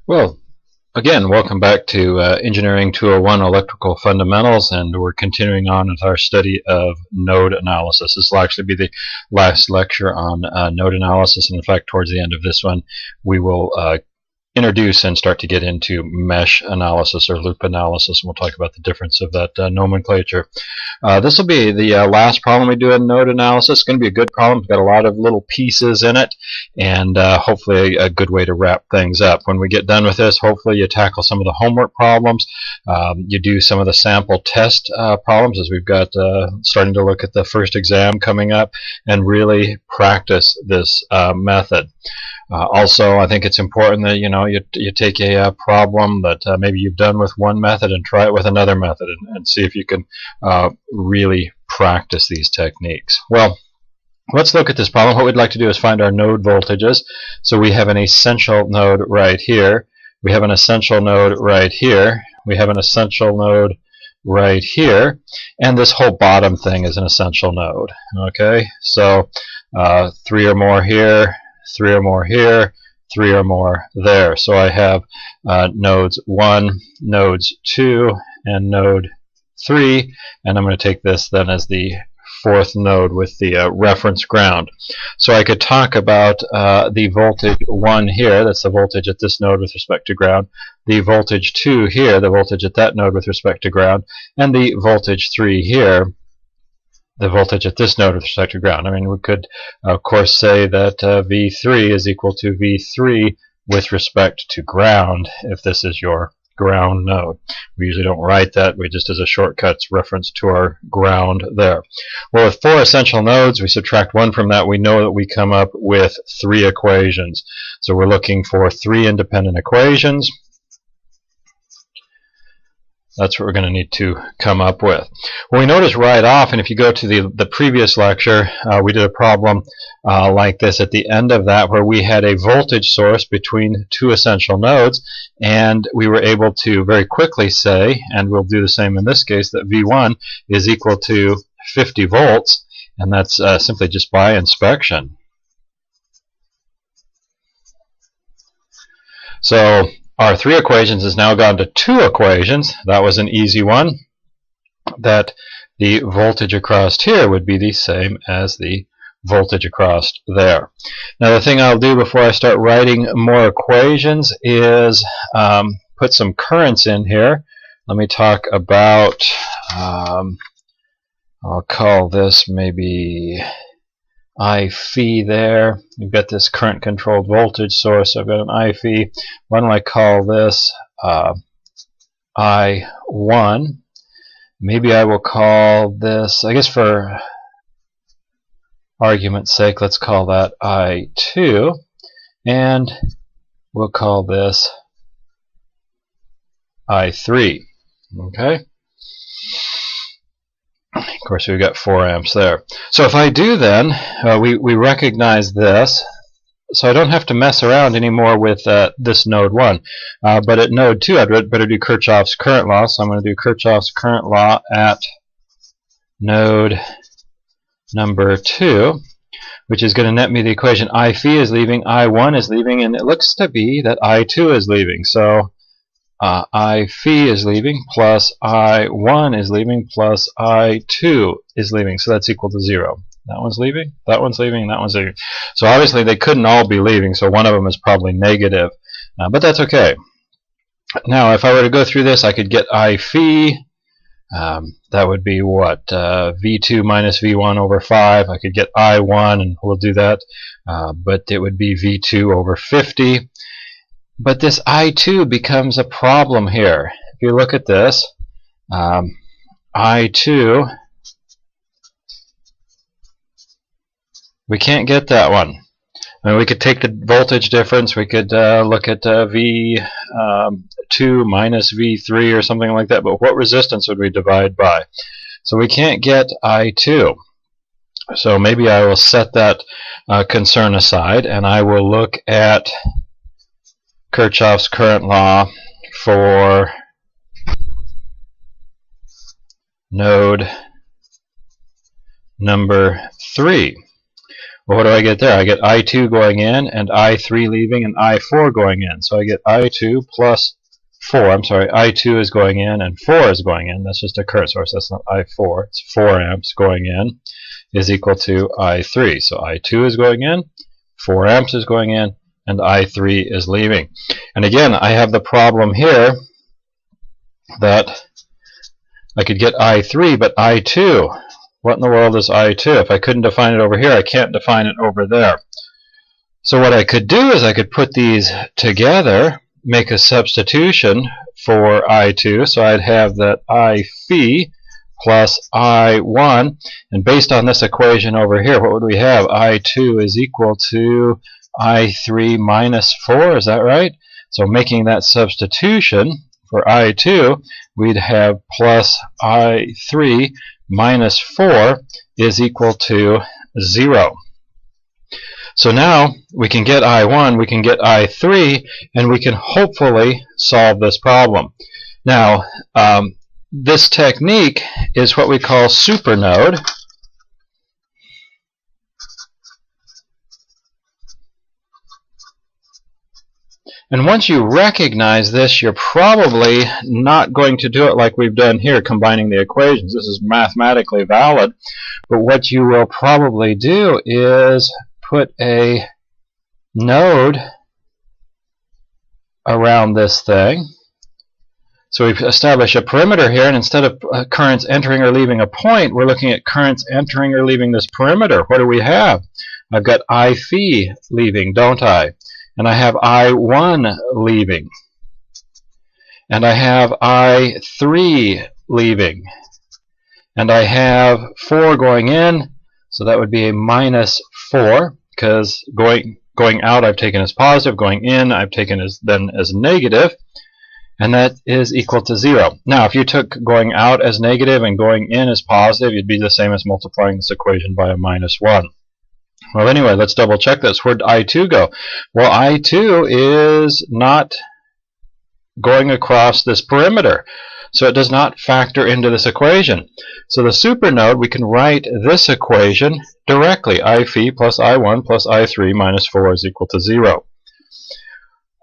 Well, again, welcome back to Engineering 201 Electrical Fundamentals, and we're continuing on with our study of node analysis. This will actually be the last lecture on node analysis, and in fact, towards the end of this one, we will introduce and start to get into mesh analysis or loop analysis, and we'll talk about the difference of that nomenclature. This will be the last problem we do in node analysis. It's going to be a good problem. It's got a lot of little pieces in it, and hopefully a good way to wrap things up. When we get done with this, hopefully you tackle some of the homework problems. You do some of the sample test problems, as we've got starting to look at the first exam coming up, and really practice this method. Also, I think it's important that you take a problem that maybe you've done with one method and try it with another method and see if you can really practice these techniques. Well, let's look at this problem. What we'd like to do is find our node voltages. So we have an essential node right here. We have an essential node right here. We have an essential node right here. And this whole bottom thing is an essential node. Okay, so 3 or more here, 3 or more here, 3 or more there. So I have nodes 1, nodes 2, and node 3, and I'm going to take this then as the fourth node with the reference ground. So I could talk about the voltage 1 here, that's the voltage at this node with respect to ground, the voltage 2 here, the voltage at that node with respect to ground, and the voltage 3 here, the voltage at this node with respect to ground. I mean, we could, of course, say that V3 is equal to V3 with respect to ground if this is your ground node. We usually don't write that. We just, as a shortcut, reference to our ground there. Well, with 4 essential nodes, we subtract 1 from that. We know that we come up with 3 equations. So we're looking for 3 independent equations. That's what we're going to need to come up with. Well, we notice right off, and if you go to the previous lecture, we did a problem like this at the end of that, where we had a voltage source between 2 essential nodes, and we were able to very quickly say, and we'll do the same in this case, that V1 is equal to 50 volts, and that's simply just by inspection. So our 3 equations has now gone to 2 equations. That was an easy one. That the voltage across here would be the same as the voltage across there. Now, the thing I'll do before I start writing more equations is put some currents in here. Let me talk about, I'll call this maybe I phi there. You've got this current controlled voltage source. I've got an I phi. Why don't I call this I1? Maybe I will call this, I guess for argument's sake, let's call that I2. And we'll call this I3. Okay? Of course, we've got 4 amps there. So if I do then, we recognize this. So I don't have to mess around anymore with this node 1. But at node 2, I'd better do Kirchhoffs Current Law. So I'm going to do Kirchhoffs Current Law at node number 2, which is going to net me the equation I phi is leaving, I1 is leaving, and it looks to be that I2 is leaving. So I phi is leaving, plus I1 is leaving, plus I2 is leaving. So that's equal to 0. That one's leaving, that one's leaving, that one's leaving. So obviously they couldn't all be leaving, so one of them is probably negative. But that's okay. Now, if I were to go through this, I could get I phi. That would be what? V2 minus V1 over 5. I could get I1, and we'll do that. But it would be V2 over 50. But this I2 becomes a problem here. If you look at this, I2, we can't get that one. I mean, we could take the voltage difference. We could look at V2 minus V3 or something like that. But what resistance would we divide by? So we can't get I2. So maybe I will set that concern aside, and I will look at Kirchhoffs Current Law for node number 3. Well, what do I get there? I get I2 going in, and I3 leaving, and I4 going in. So I get I2 plus 4. I'm sorry, I2 is going in, and 4 is going in. That's just a current source. That's not I4. It's 4 amps going in is equal to I3. So I2 is going in, 4 amps is going in, and I3 is leaving. And again, I have the problem here that I could get I3, but I2, what in the world is I2? If I couldn't define it over here, I can't define it over there. So what I could do is I could put these together, make a substitution for I2. So I'd have that I phi plus I1. And based on this equation over here, what would we have? I2 is equal to I3 minus 4. Is that right? So making that substitution for I2, we'd have plus I3 minus 4 is equal to 0. So now we can get I1, we can get I3, and we can hopefully solve this problem. Now, this technique is what we call supernode. And once you recognize this, you're probably not going to do it like we've done here, combining the equations. This is mathematically valid. But what you will probably do is put a node around this thing. So we've established a perimeter here, and instead of currents entering or leaving a point, we're looking at currents entering or leaving this perimeter. What do we have? I've got I phi leaving, don't I? And I have I1 leaving. And I have I3 leaving. And I have 4 going in, so that would be a minus 4, because going out I've taken as positive, going in I've taken as negative, and that is equal to 0. Now, if you took going out as negative and going in as positive, you'd be the same as multiplying this equation by a minus 1. Well, anyway, let's double check this. Where'd I2 go? Well, I2 is not going across this perimeter, so it does not factor into this equation. So the supernode, we can write this equation directly. I phi plus I1 plus I3 minus 4 is equal to 0.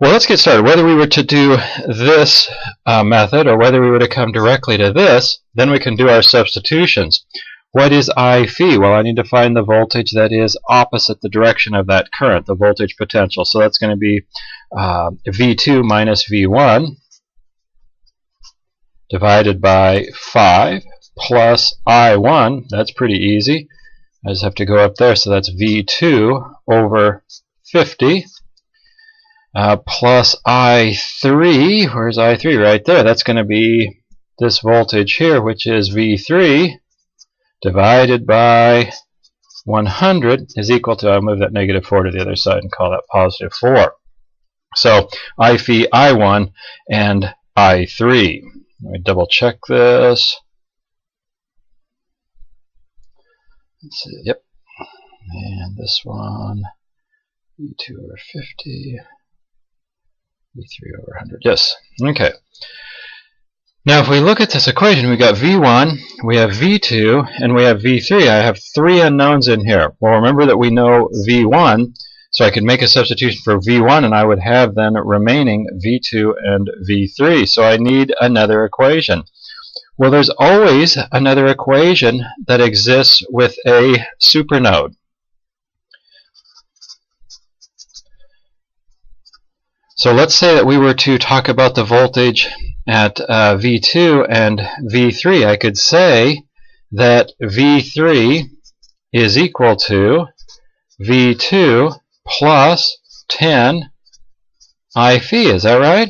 Well, let's get started. Whether we were to do this method or whether we were to come directly to this, then we can do our substitutions. What is I phi? Well, I need to find the voltage that is opposite the direction of that current, the voltage potential. So that's going to be V2 minus V1 divided by 5 plus I1. That's pretty easy. I just have to go up there, so that's V2 over 50 plus I3. Where's I3? Right there. That's going to be this voltage here, which is V3 divided by 100 is equal to, I'll move that negative 4 to the other side and call that positive 4. So I phi, I1, and I3. Let me double check this. Let's see, yep. And this one, V2 over 50, V3 over 100. Yes, okay. Now, if we look at this equation, we got V1, we have V2, and we have V3. I have 3 unknowns in here. Well, remember that we know V1, so I could make a substitution for V1, and I would have then remaining V2 and V3. So I need another equation. Well, there's always another equation that exists with a supernode. So let's say that we were to talk about the voltage at V2 and V3. I could say that V3 is equal to V2 plus 10 I phi. Is that right?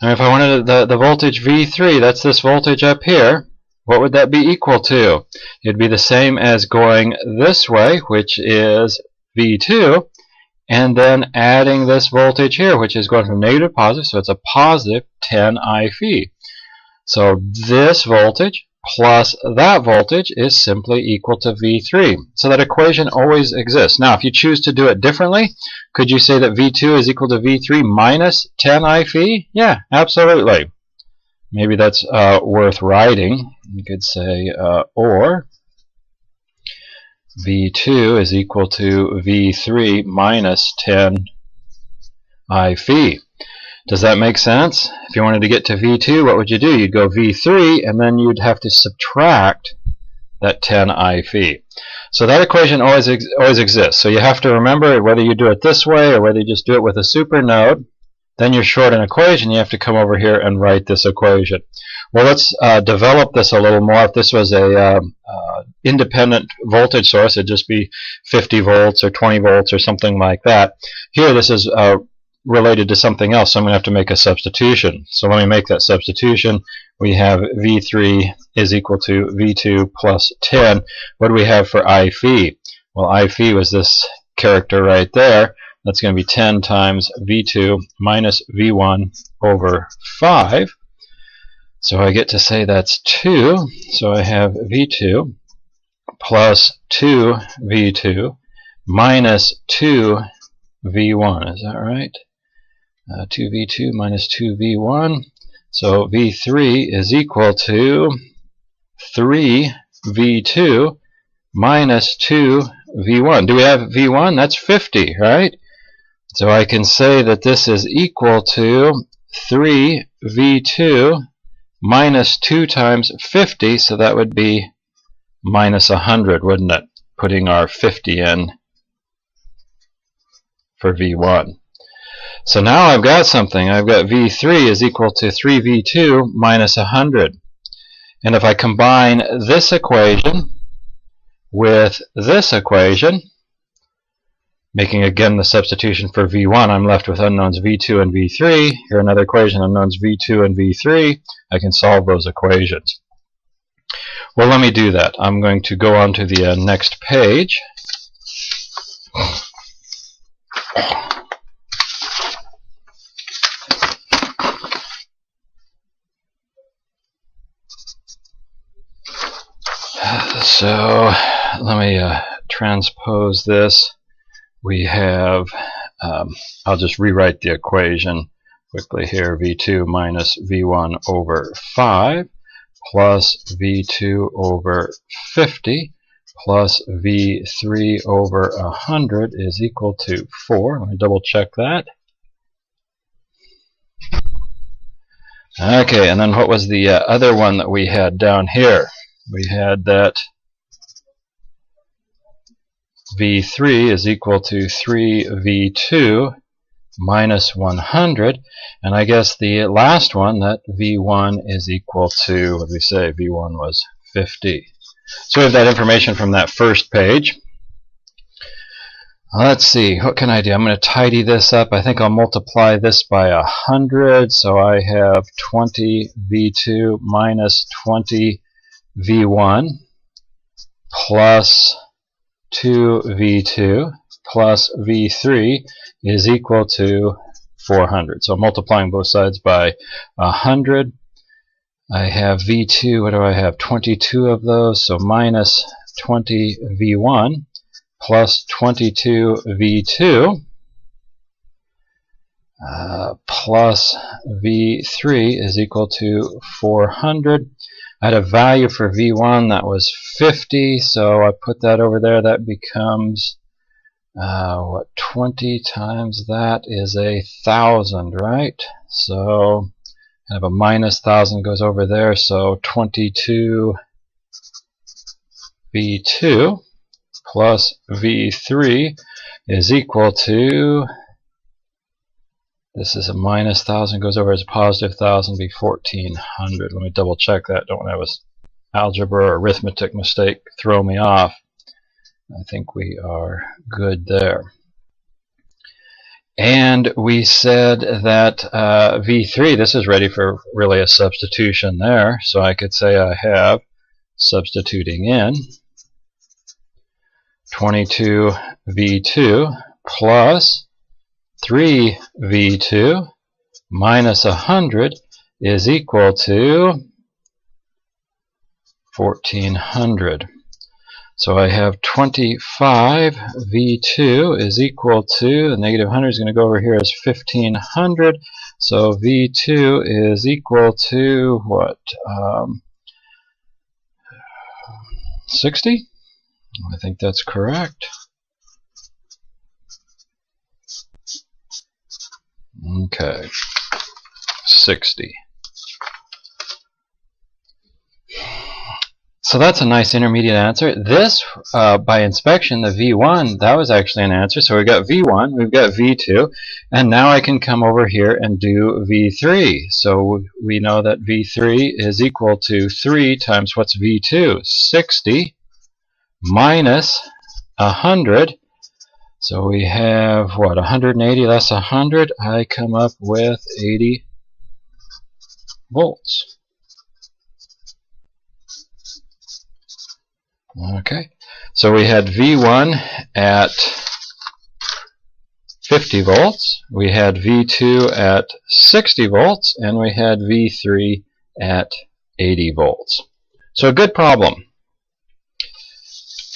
And if I wanted the voltage V3, that's this voltage up here, what would that be equal to? It'd be the same as going this way, which is V2, and then adding this voltage here, which is going from negative to positive, so it's a positive 10 I phi. So this voltage plus that voltage is simply equal to V3. So that equation always exists. Now, if you choose to do it differently, could you say that V2 is equal to V3 minus 10 I phi? Yeah, absolutely. Maybe that's worth writing. You could say, or V2 is equal to V3 minus 10 I phi. Does that make sense? If you wanted to get to V2, what would you do? You'd go V3, and then you'd have to subtract that 10 I phi. So that equation always exists. So you have to remember whether you do it this way or whether you just do it with a super node. Then you're short an equation. You have to come over here and write this equation. Well, let's develop this a little more. If this was a independent voltage source, it'd just be 50 volts or 20 volts or something like that. Here, this is related to something else, so I'm going to have to make a substitution. So let me make that substitution. We have V3 is equal to V2 plus 10. What do we have for I phi? Well, I phi was this character right there. That's going to be 10 times V2 minus V1 over 5. So I get to say that's 2. So I have V2 plus 2V2 minus 2V1. Is that right? 2V2 minus 2V1. So V3 is equal to 3V2 minus 2V1. Do we have V1? That's 50, right? So I can say that this is equal to 3V2 minus 2 times 50, so that would be minus 100, wouldn't it? Putting our 50 in for V1. So now I've got something. I've got V3 is equal to 3V2 minus 100. And if I combine this equation with this equation, making again the substitution for V1, I'm left with unknowns V2 and V3. Here another equation, unknowns V2 and V3. I can solve those equations. Well, let me do that. I'm going to go on to the next page. So let me transpose this. We have, I'll just rewrite the equation quickly here, V2 minus V1 over 5 plus V2 over 50 plus V3 over 100 is equal to 4. Let me double check that. Okay, and then what was the other one that we had down here? We had that V3 is equal to 3V2 minus 100, and I guess the last one, that V1 is equal to, what did we say, V1 was 50. So we have that information from that first page. Let's see, what can I do? I'm going to tidy this up. I think I'll multiply this by 100, so I have 20V2 minus 20V1 plus 2V2 plus V3 is equal to 400. So multiplying both sides by 100. I have V2, what do I have? 22 of those, so minus 20V1 plus 22V2 plus V3 is equal to 400. I had a value for V1 that was 50, so I put that over there. That becomes, what, 20 times that is 1,000, right? So kind of a minus 1,000 goes over there, so 22 V2 plus V3 is equal to, this is a minus 1,000, goes over as a positive 1,000, be 1,400. Let me double check that. Don't have an algebra or arithmetic mistake throw me off. I think we are good there. And we said that V3, this is ready for really a substitution there. So I could say I have, substituting in, 22 V2 plus 3V2 minus 100 is equal to 1,400. So I have 25 V2 is equal to, the negative 100 is going to go over here as 1,500. So V2 is equal to what? 60? I think that's correct. Okay, 60. So that's a nice intermediate answer. This, by inspection, the V1, that was actually an answer. So we've got V1, we've got V2, and now I can come over here and do V3. So we know that V3 is equal to 3 times what's V2? 60 minus 100. So we have, what, 180 less 100? I come up with 80 volts. Okay, so we had V1 at 50 volts, we had V2 at 60 volts, and we had V3 at 80 volts. So a good problem.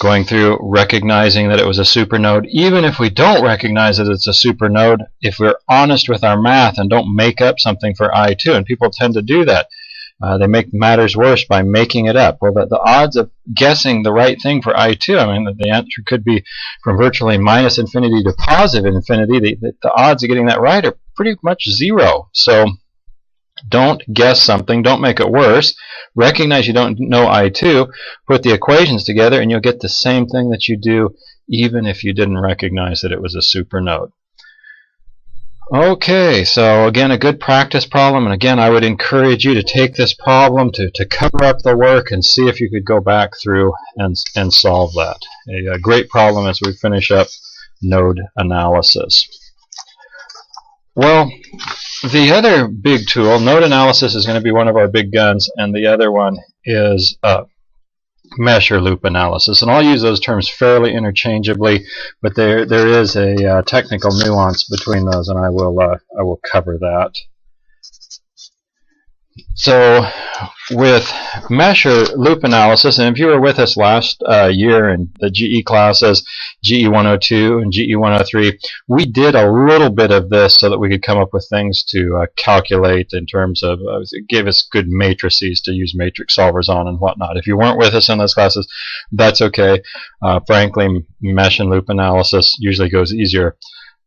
Going through recognizing that it was a supernode. Even if we don't recognize that it's a supernode, if we're honest with our math and don't make up something for I2, and people tend to do that, they make matters worse by making it up. Well, the odds of guessing the right thing for I2, I mean, the answer could be from virtually minus infinity to positive infinity. The odds of getting that right are pretty much zero. So don't guess something. Don't make it worse. Recognize you don't know I2. Put the equations together, and you'll get the same thing that you do even if you didn't recognize that it was a supernode. Okay, so again, a good practice problem, and again, I would encourage you to take this problem to cover up the work and see if you could go back through and solve that. A great problem as we finish up node analysis. Well, the other big tool, node analysis, is going to be one of our big guns, and the other one is mesh or loop analysis, and I'll use those terms fairly interchangeably, but there is a technical nuance between those, and I will cover that. So with mesh or loop analysis, and if you were with us last year in the GE classes, GE102 and GE103, we did a little bit of this so that we could come up with things to calculate in terms of, it gave us good matrices to use matrix solvers on and whatnot. If you weren't with us in those classes, that's okay. Frankly, mesh and loop analysis usually goes easier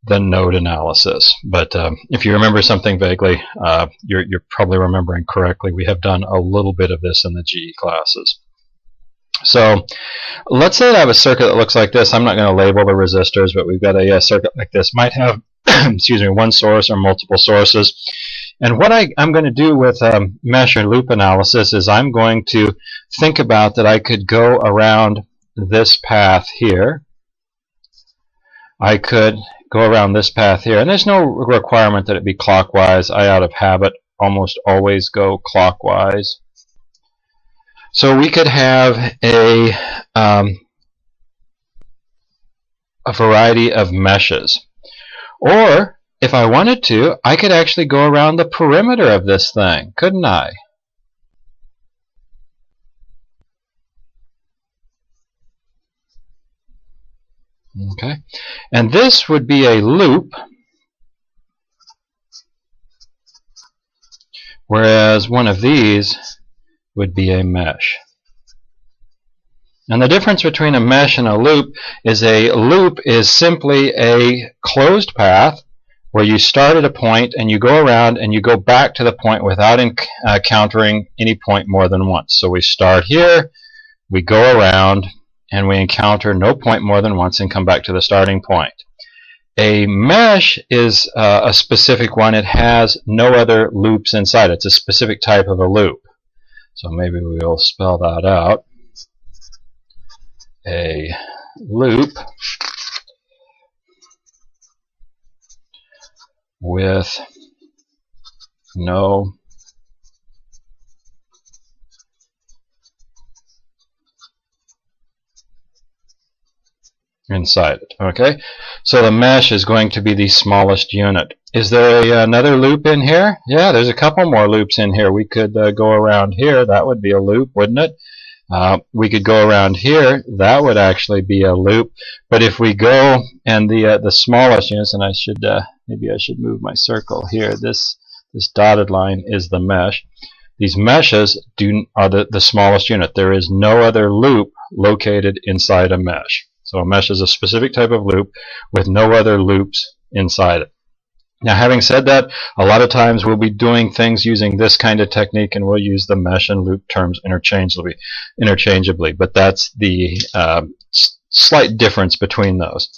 than node analysis. But if you remember something vaguely, you're probably remembering correctly. We have done a little bit of this in the GE classes. So let's say I have a circuit that looks like this. I'm not going to label the resistors, but we've got a circuit like this. Might have excuse me, one source or multiple sources. And what I'm going to do with mesh or loop analysis is I'm going to think about that I could go around this path here. I could go around this path here, and there's no requirement that it be clockwise. I, out of habit, almost always go clockwise. So we could have a variety of meshes. Or, if I wanted to, I could actually go around the perimeter of this thing, couldn't I? Okay, and this would be a loop, whereas one of these would be a mesh. And the difference between a mesh and a loop is simply a closed path where you start at a point and you go around and you go back to the point without encountering any point more than once. So we start here, we go around, and we encounter no point more than once and come back to the starting point. A mesh is a specific one. It has no other loops inside. It's a specific type of a loop. So maybe we'll spell that out. A loop with no inside it. Okay, so the mesh is going to be the smallest unit. Is there another loop in here? Yeah, there's a couple more loops in here. We could go around here. That would be a loop, wouldn't it? We could go around here. That would actually be a loop. But if we go and the smallest units, and I should maybe I should move my circle here. This dotted line is the mesh. These meshes are the smallest unit. There is no other loop located inside a mesh. So a mesh is a specific type of loop with no other loops inside it. Now, having said that, a lot of times we'll be doing things using this kind of technique, and we'll use the mesh and loop terms interchangeably. But that's the slight difference between those.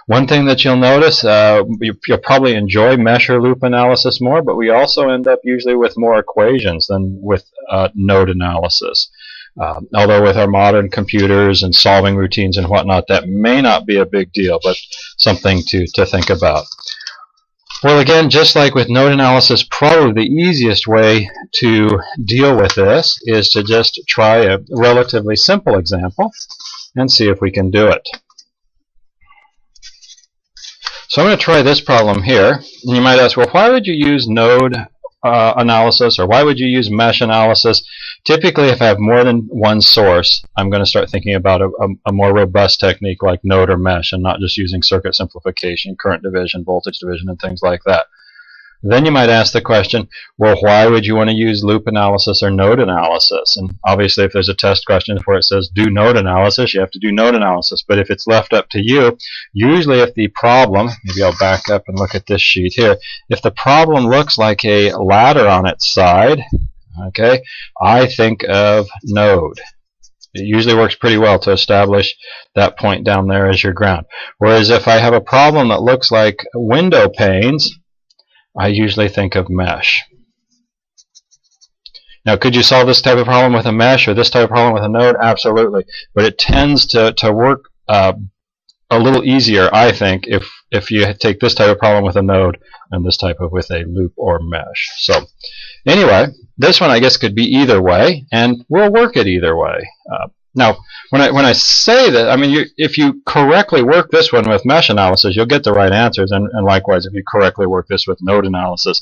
One thing that you'll notice, you'll probably enjoy mesh or loop analysis more, but we also end up usually with more equations than with node analysis. Although with our modern computers and solving routines and whatnot, that may not be a big deal, but something to think about. Well, again, just like with node analysis, probably the easiest way to deal with this is to just try a relatively simple example and see if we can do it. So I'm going to try this problem here. And you might ask, well, why would you use node analysis, or why would you use mesh analysis? Typically, if I have more than one source, I'm going to start thinking about a more robust technique like node or mesh, and not just using circuit simplification, current division, voltage division, and things like that. Then you might ask the question, well, why would you want to use loop analysis or node analysis? And obviously, if there's a test question where it says do node analysis, you have to do node analysis. But if it's left up to you, usually if the problem, maybe I'll back up and look at this sheet here, if the problem looks like a ladder on its side, okay, I think of node. It usually works pretty well to establish that point down there as your ground. Whereas if I have a problem that looks like window panes, I usually think of mesh. Now, could you solve this type of problem with a mesh or this type of problem with a node? Absolutely. But it tends to work a little easier, I think, if you take this type of problem with a node and this type of with a loop or mesh. So anyway, this one I guess could be either way, and we'll work it either way. Now, when I say that, I mean, if you correctly work this one with mesh analysis, you'll get the right answers, and likewise, if you correctly work this with node analysis.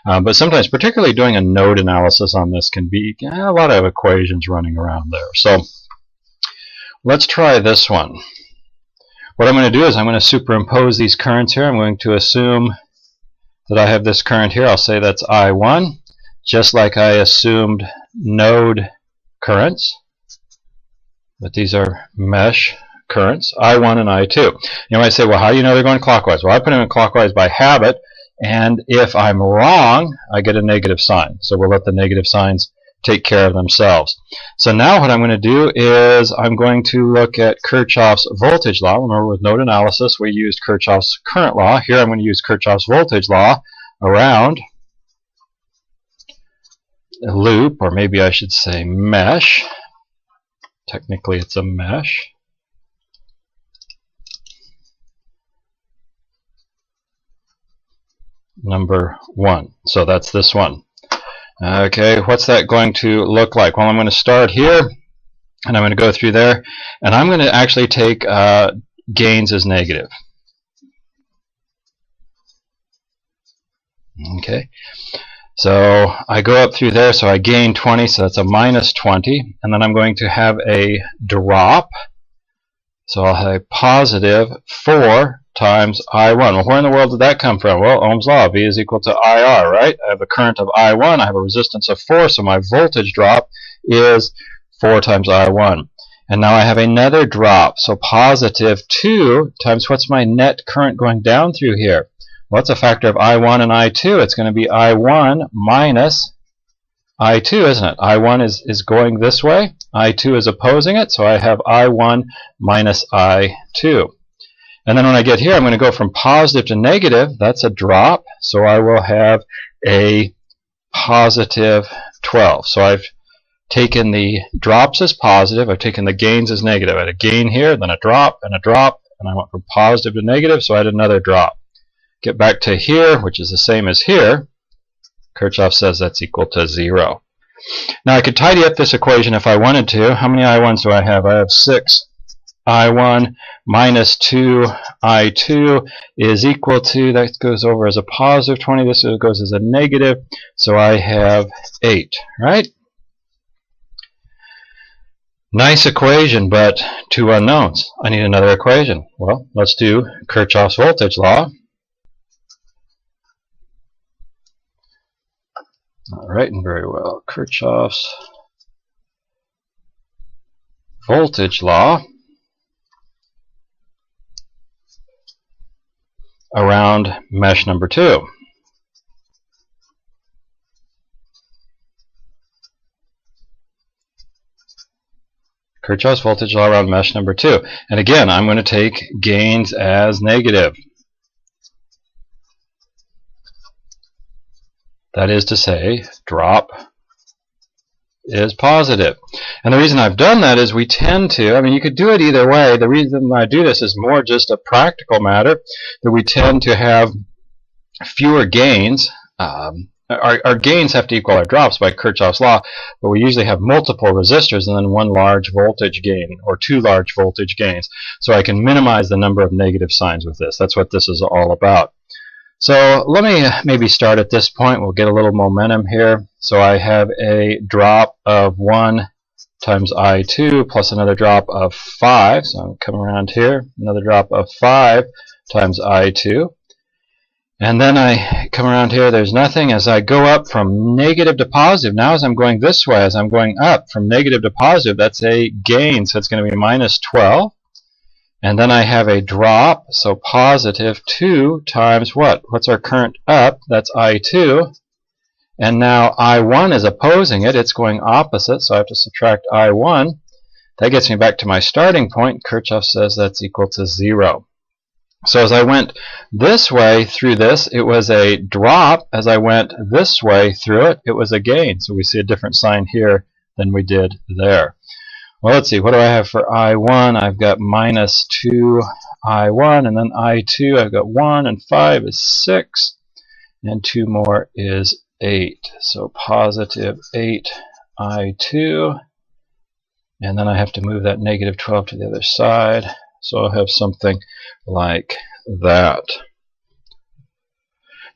But sometimes, particularly doing a node analysis on this can be a lot of equations running around there. So let's try this one. What I'm going to do is I'm going to superimpose these currents here. I'm going to assume that I have this current here. I'll say that's I1, just like I assumed node currents. But these are mesh currents, I1 and I2. You might say, well, how do you know they're going clockwise? Well, I put them in clockwise by habit, and if I'm wrong, I get a negative sign. So we'll let the negative signs take care of themselves. So now what I'm going to do is I'm going to look at Kirchhoffs voltage law. Remember, with node analysis, we used Kirchhoffs current law. Here I'm going to use Kirchhoffs voltage law around a loop, or maybe I should say mesh. Technically, it's a mesh. Number 1. So that's this one. Okay, what's that going to look like? Well, I'm going to start here, and I'm going to go through there, and I'm going to actually take gains as negative. Okay. So I go up through there, so I gain 20, so that's a minus 20, and then I'm going to have a drop, so I'll have a positive 4 times I1. Well, where in the world did that come from? Well, Ohm's law, V is equal to IR, right? I have a current of I1, I have a resistance of 4, so my voltage drop is 4 times I1. And now I have another drop, so positive 2 times what's my net current going down through here? Well, it's a factor of I1 and I2. It's going to be I1 minus I2, isn't it? I1 is going this way. I2 is opposing it, so I have I1 minus I2. And then when I get here, I'm going to go from positive to negative. That's a drop, so I will have a positive 12. So I've taken the drops as positive. I've taken the gains as negative. I had a gain here, then a drop, and I went from positive to negative, so I had another drop. Get back to here, which is the same as here. Kirchhoff says that's equal to 0. Now I could tidy up this equation if I wanted to. How many I1s do I have? I have 6. I1 minus 2 I2 is equal to, that goes over as a positive 20, this goes as a negative, so I have 8, right? Nice equation, but 2 unknowns. I need another equation. Well, let's do Kirchhoffs voltage law. All right, and very well. Kirchhoffs voltage law around mesh number 2. Kirchhoffs voltage law around mesh number 2. And again, I'm going to take gains as negative. That is to say, drop is positive. And the reason I've done that is we tend to, I mean, you could do it either way. The reason I do this is more just a practical matter, that we tend to have fewer gains. Our gains have to equal our drops by Kirchhoff's law, but we usually have multiple resistors and then one large voltage gain or two large voltage gains. So I can minimize the number of negative signs with this. That's what this is all about. So let me maybe start at this point. We'll get a little momentum here. So I have a drop of 1 times I2 plus another drop of 5. So I'm coming around here. Another drop of 5 times I2. And then I come around here, there's nothing. As I go up from negative to positive, now as I'm going this way, as I'm going up from negative to positive, that's a gain, so it's going to be minus 12. And then I have a drop, so positive 2 times what? What's our current up? That's I2. And now I1 is opposing it. It's going opposite, so I have to subtract I1. That gets me back to my starting point. Kirchhoff says that's equal to 0. So as I went this way through this, it was a drop. As I went this way through it, it was a gain. So we see a different sign here than we did there. Well, let's see. What do I have for I1? I've got minus 2 I1, and then I2, I've got 1, and 5 is 6, and 2 more is 8. So positive 8 I2, and then I have to move that negative 12 to the other side. So I'll have something like that.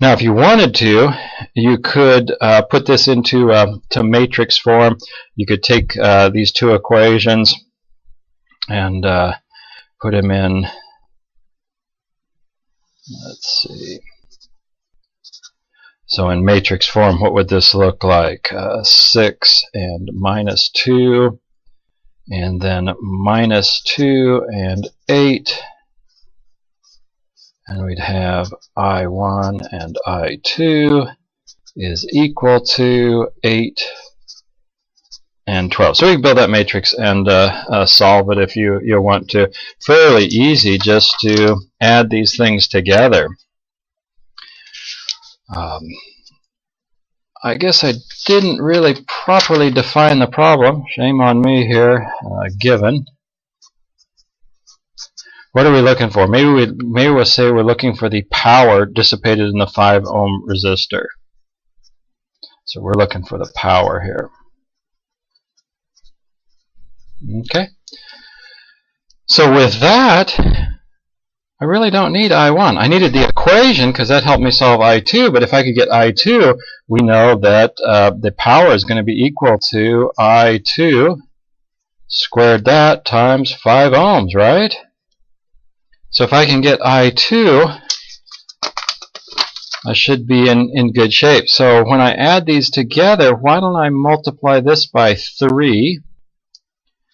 Now, if you wanted to, you could put this into to matrix form. You could take these two equations and put them in, let's see. So in matrix form, what would this look like? 6 and minus 2. And then minus 2 and 8, and we'd have I1 and I2 is equal to 8 and 12. So we can build that matrix and solve it if you want to. Fairly easy just to add these things together. I guess I didn't really properly define the problem. Shame on me here. Given. What are we looking for? Maybe we'll say we're looking for the power dissipated in the 5 ohm resistor. So we're looking for the power here. Okay. So with that, I really don't need I1. I needed the equation because that helped me solve I2, but if I could get I2, we know that the power is going to be equal to I2 squared that times 5 ohms, right? So if I can get I2, I should be in good shape. So when I add these together, why don't I multiply this by 3?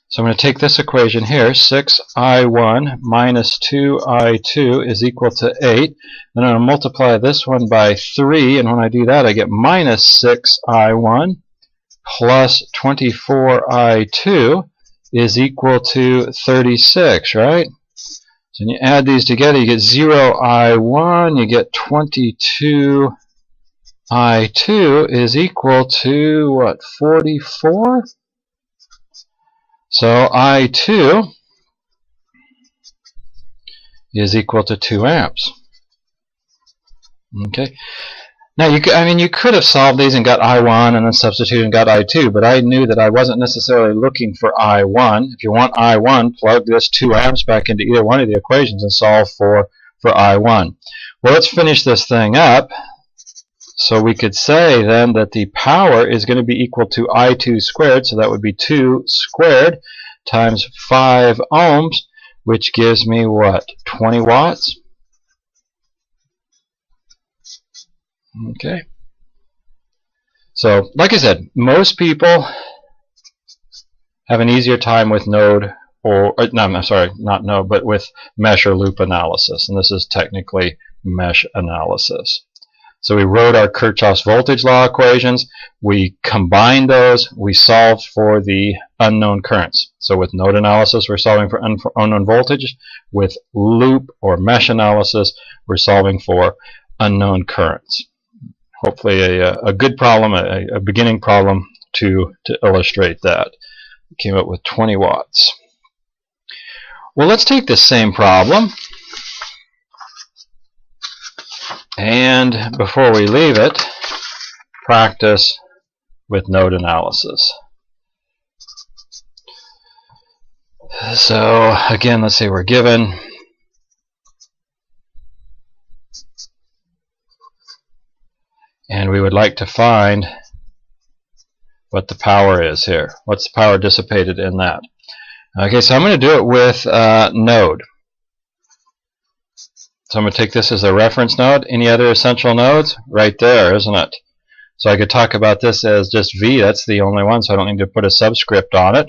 So I'm going to take this equation here, 6I1 minus 2I2 is equal to 8. Then I'm going to multiply this one by 3, and when I do that, I get minus 6I1 plus 24I2 is equal to 36, right? So when you add these together, you get 0I1, you get 22I2 is equal to, what, 44? So I2 is equal to 2 amps. Okay. Now you could have solved these and got I1 and then substituted and got I2, but I knew that I wasn't necessarily looking for I1. If you want I1, plug this 2 amps back into either one of the equations and solve for I1. Well, let's finish this thing up. So we could say then that the power is going to be equal to I2 squared, so that would be 2 squared times 5 ohms, which gives me what, 20 watts? Okay. So, like I said, most people have an easier time with node, or no, I'm sorry, not node, but with mesh or loop analysis. And this is technically mesh analysis. So we wrote our Kirchhoffs voltage law equations, we combined those, we solved for the unknown currents. So with node analysis, we're solving for unknown voltage. With loop or mesh analysis, we're solving for unknown currents. Hopefully a good problem, a beginning problem to illustrate that. We came up with 20 watts. Well, let's take this same problem. And before we leave it, practice with node analysis. So again, let's say we're given and we would like to find what the power is here. What's the power dissipated in that? Okay, so I'm going to do it with node. So I'm going to take this as a reference node. Any other essential nodes? Right there, isn't it? So I could talk about this as just V. That's the only one, so I don't need to put a subscript on it.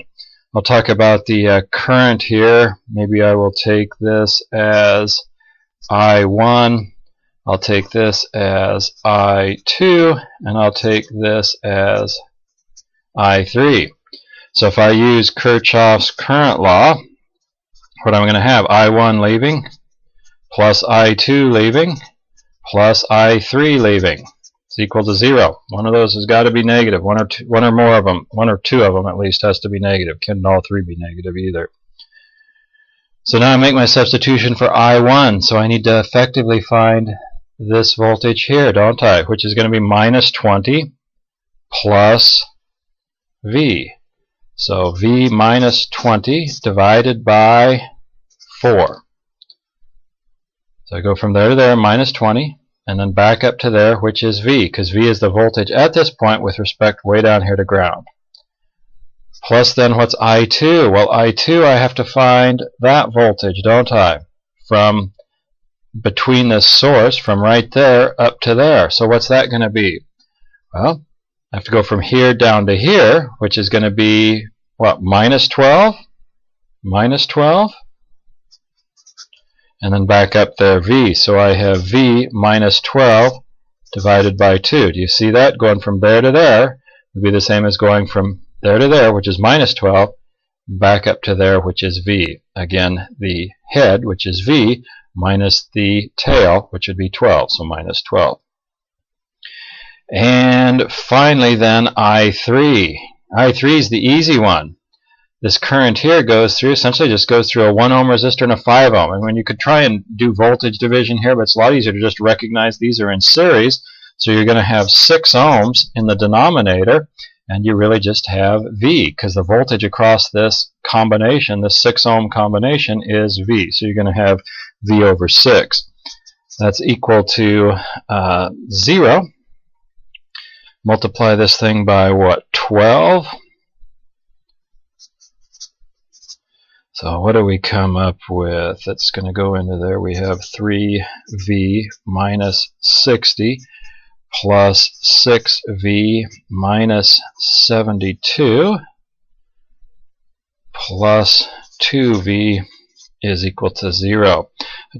I'll talk about the current here. Maybe I will take this as I1. I'll take this as I2. And I'll take this as I3. So if I use Kirchhoffs Current Law, what I'm going to have, I1 leaving, plus I2 leaving, plus I3 leaving. It's equal to 0. One of those has got to be negative. One or more of them, one or two of them at least, has to be negative. Can't all three be negative either. So now I make my substitution for I1. So I need to effectively find this voltage here, don't I? Which is going to be minus 20 plus V. So V minus 20 divided by 4. So I go from there to there, minus 20, and then back up to there, which is V, because V is the voltage at this point with respect way down here to ground. Plus then what's I2? Well, I2, I have to find that voltage, don't I? From between this source, from right there up to there. So what's that going to be? Well, I have to go from here down to here, which is going to be, what, minus 12? Minus 12? And then back up there, V. So I have V minus 12 divided by 2. Do you see that? Going from there to there would be the same as going from there to there, which is minus 12, back up to there, which is V. Again, the head, which is V, minus the tail, which would be 12, so minus 12. And finally then, I3. I3 is the easy one. This current here goes through, essentially just goes through a 1 ohm resistor and a 5 ohm. And when you could try and do voltage division here, but it's a lot easier to just recognize these are in series. So you're going to have 6 ohms in the denominator, and you really just have V, because the voltage across this combination, this 6 ohm combination, is V. So you're going to have V over 6. That's equal to 0. Multiply this thing by what? 12. So what do we come up with? It's going to go into there. We have 3V minus 60 plus 6V minus 72 plus 2V is equal to 0.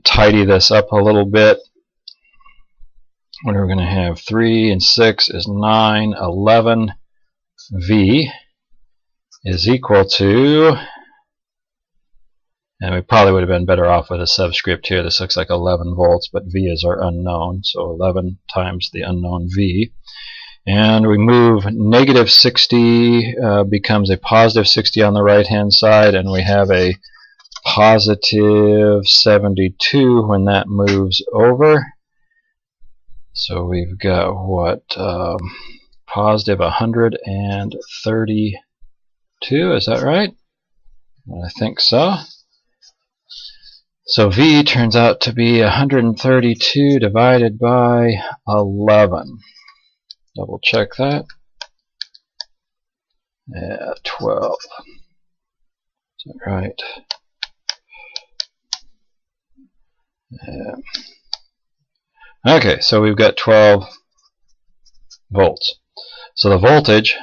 Tidy this up a little bit. What are we going to have? 3 and 6 is 9. 11 V is equal to, and we probably would have been better off with a subscript here. This looks like 11 volts, but V is our unknown, so 11 times the unknown V. And we move negative 60 becomes a positive 60 on the right-hand side, and we have a positive 72 when that moves over. So we've got what? Positive 132, is that right? I think so. So V turns out to be 132 divided by 11. Double check that. Yeah, 12. Is that right? Yeah. Okay, so we've got 12 volts. So the voltage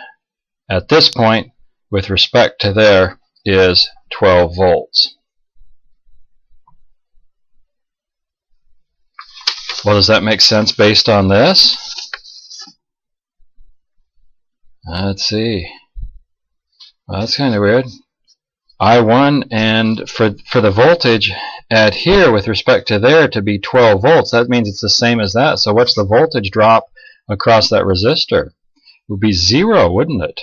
at this point with respect to there is 12 volts. Well, does that make sense based on this? Let's see. Well, that's kind of weird. I1, and for the voltage at here with respect to there to be 12 volts, that means it's the same as that. So what's the voltage drop across that resistor? It would be 0, wouldn't it?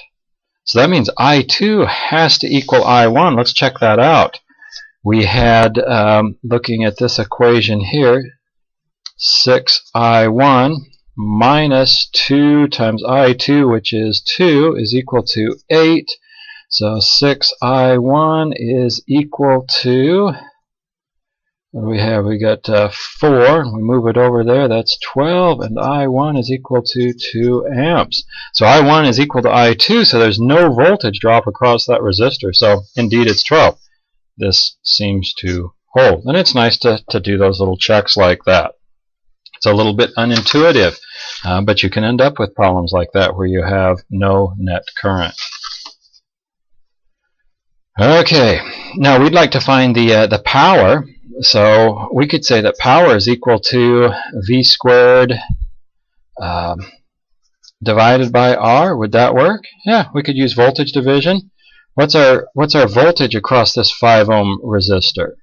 So that means I2 has to equal I1. Let's check that out. We had, looking at this equation here, 6I1 minus 2 times I2, which is 2, is equal to 8. So 6I1 is equal to, what do we have? We got 4. We move it over there. That's 12. And I1 is equal to 2 amps. So I1 is equal to I2, so there's no voltage drop across that resistor. So indeed it's 12. This seems to hold. And it's nice to do those little checks like that. It's a little bit unintuitive, but you can end up with problems like that where you have no net current. Okay, now we'd like to find the power. So we could say that power is equal to V squared divided by R. Would that work? Yeah, we could use voltage division. What's our voltage across this 5 ohm resistor?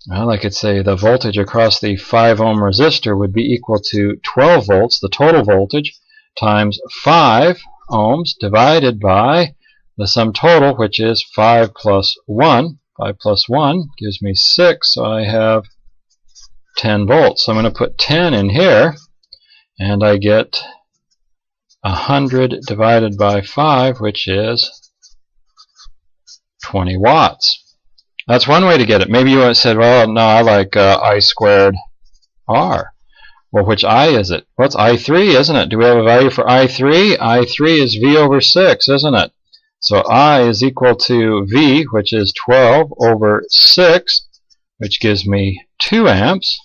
Well, I could say the voltage across the 5 ohm resistor would be equal to 12 volts, the total voltage, times 5 ohms divided by the sum total, which is 5 plus 1. 5 plus 1 gives me 6, so I have 10 volts. So I'm going to put 10 in here, and I get 100 divided by 5, which is 20 watts. That's one way to get it. Maybe you said, well, no, I like I squared R. Well, which I is it? Well, it's I3, isn't it? Do we have a value for I3? I3 is V over 6, isn't it? So I is equal to V, which is 12 over 6, which gives me 2 amps.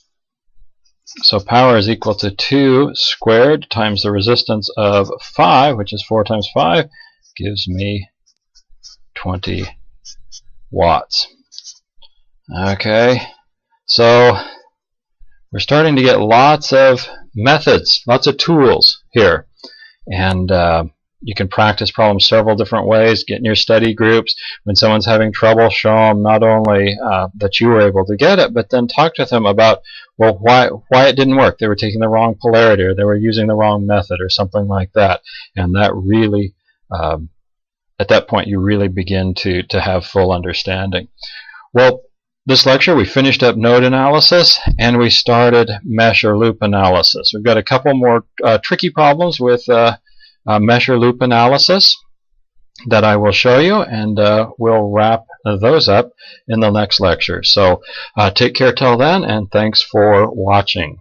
So power is equal to 2 squared times the resistance of 5, which is 4 times 5, gives me 20 watts. Okay, so we're starting to get lots of methods, lots of tools here. And you can practice problems several different ways. Get in your study groups. When someone's having trouble, show them not only that you were able to get it, but then talk to them about, well, why it didn't work. They were taking the wrong polarity, or they were using the wrong method, or something like that. And that really, at that point, you really begin to have full understanding. Well, this lecture, we finished up node analysis, and we started mesh or loop analysis. We've got a couple more tricky problems with mesh or loop analysis that I will show you, and we'll wrap those up in the next lecture. So take care till then, and thanks for watching.